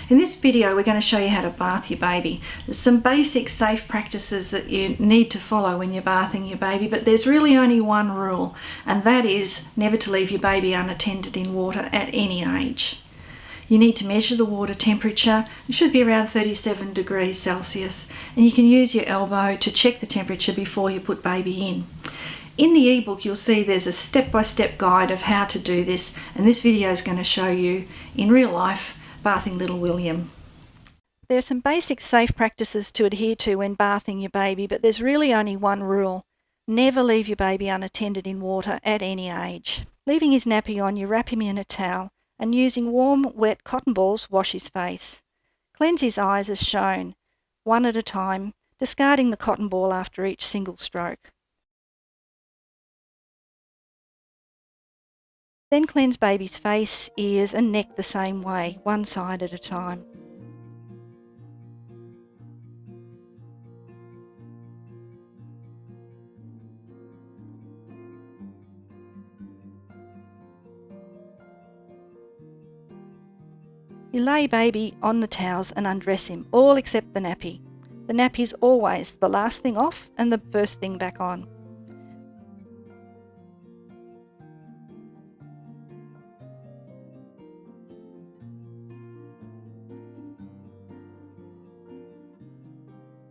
In this video we're going to show you how to bath your baby. There's some basic safe practices that you need to follow when you're bathing your baby, but there's really only one rule, and that is never to leave your baby unattended in water at any age. You need to measure the water temperature. It should be around 37 degrees Celsius, and you can use your elbow to check the temperature before you put baby in. In the ebook you'll see there's a step-by-step guide of how to do this, and this video is going to show you in real life bathing little William. There are some basic safe practices to adhere to when bathing your baby, but there's really only one rule. Never leave your baby unattended in water at any age. Leaving his nappy on, you wrap him in a towel and using warm, wet cotton balls wash his face. Cleanse his eyes as shown, one at a time, discarding the cotton ball after each single stroke. Then cleanse baby's face, ears and neck the same way, one side at a time. You lay baby on the towels and undress him, all except the nappy. The nappy is always the last thing off and the first thing back on.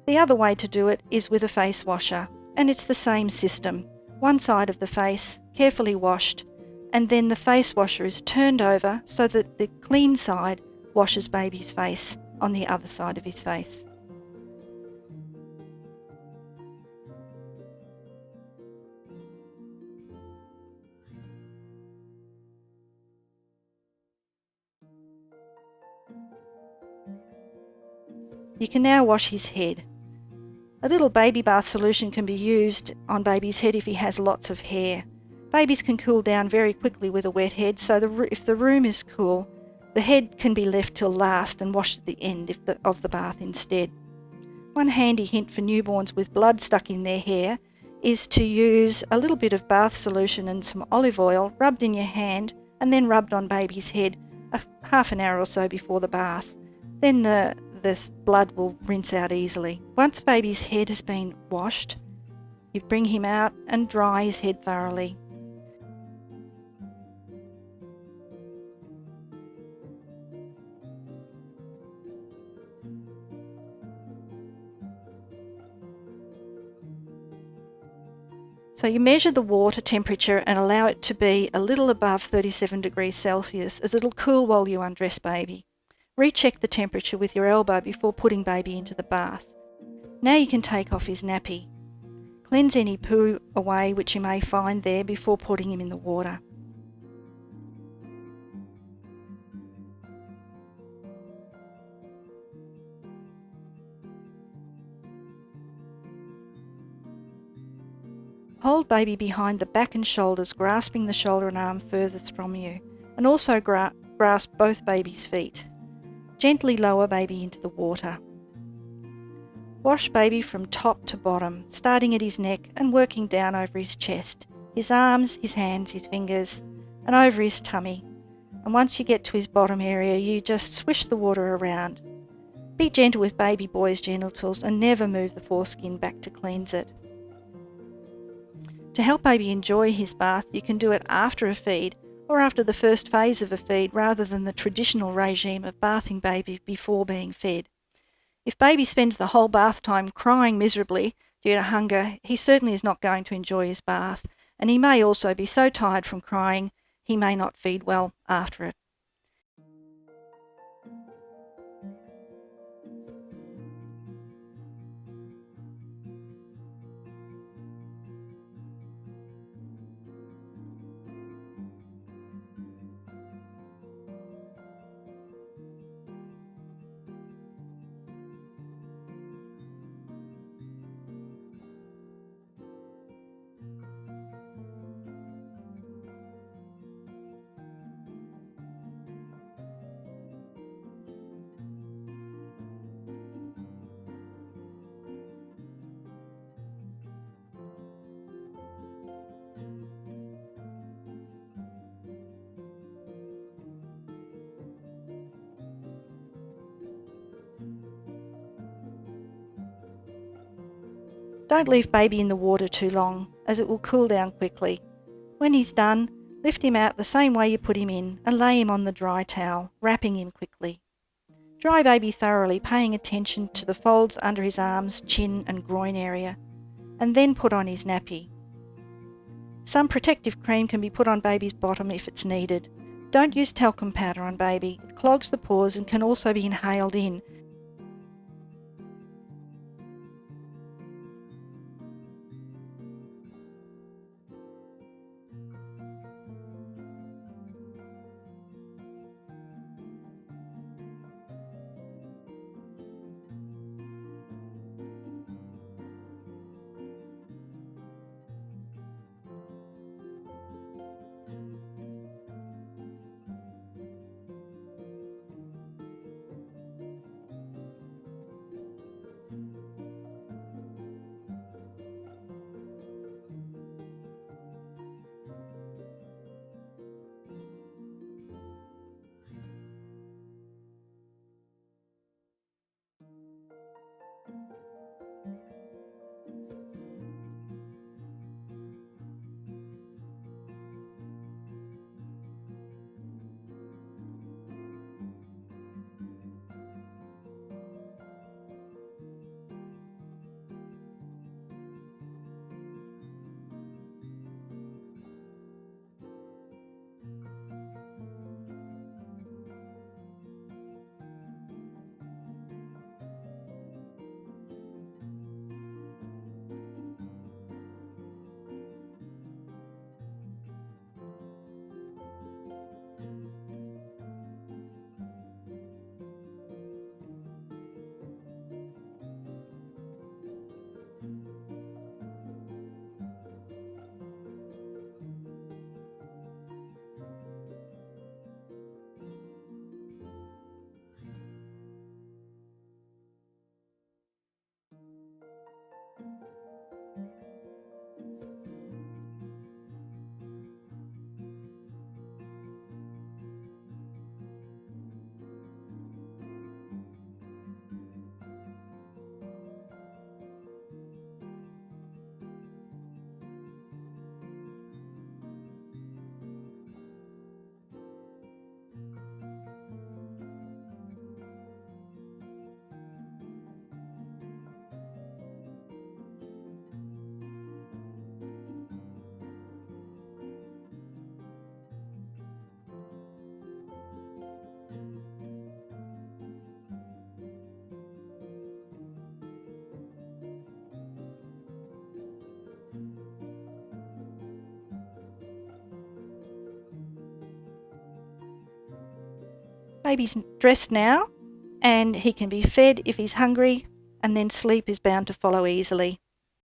The other way to do it is with a face washer, and it's the same system. One side of the face, carefully washed, and then the face washer is turned over so that the clean side washes baby's face on the other side of his face. You can now wash his head. A little baby bath solution can be used on baby's head if he has lots of hair. Babies can cool down very quickly with a wet head, so if the room is cool, the head can be left till last and washed at the end of the bath instead. One handy hint for newborns with blood stuck in their hair is to use a little bit of bath solution and some olive oil rubbed in your hand and then rubbed on baby's head half an hour or so before the bath. Then the blood will rinse out easily. Once baby's head has been washed, you bring him out and dry his head thoroughly. So you measure the water temperature and allow it to be a little above 37 degrees Celsius, as it'll cool while you undress baby. Recheck the temperature with your elbow before putting baby into the bath. Now you can take off his nappy. Cleanse any poo away which you may find there before putting him in the water. Hold baby behind the back and shoulders, grasping the shoulder and arm furthest from you, and also grasp both baby's feet. Gently lower baby into the water. Wash baby from top to bottom, starting at his neck and working down over his chest, his arms, his hands, his fingers, and over his tummy. And once you get to his bottom area, you just swish the water around. Be gentle with baby boy's genitals and never move the foreskin back to cleanse it. To help baby enjoy his bath, you can do it after a feed or after the first phase of a feed, rather than the traditional regime of bathing baby before being fed. If baby spends the whole bath time crying miserably due to hunger, he certainly is not going to enjoy his bath, and he may also be so tired from crying he may not feed well after it. Don't leave baby in the water too long, as it will cool down quickly. When he's done, lift him out the same way you put him in and lay him on the dry towel, wrapping him quickly. Dry baby thoroughly, paying attention to the folds under his arms, chin and groin area, and then put on his nappy. Some protective cream can be put on baby's bottom if it's needed. Don't use talcum powder on baby. It clogs the pores and can also be inhaled in. Baby's dressed now, and he can be fed if he's hungry, and then sleep is bound to follow easily.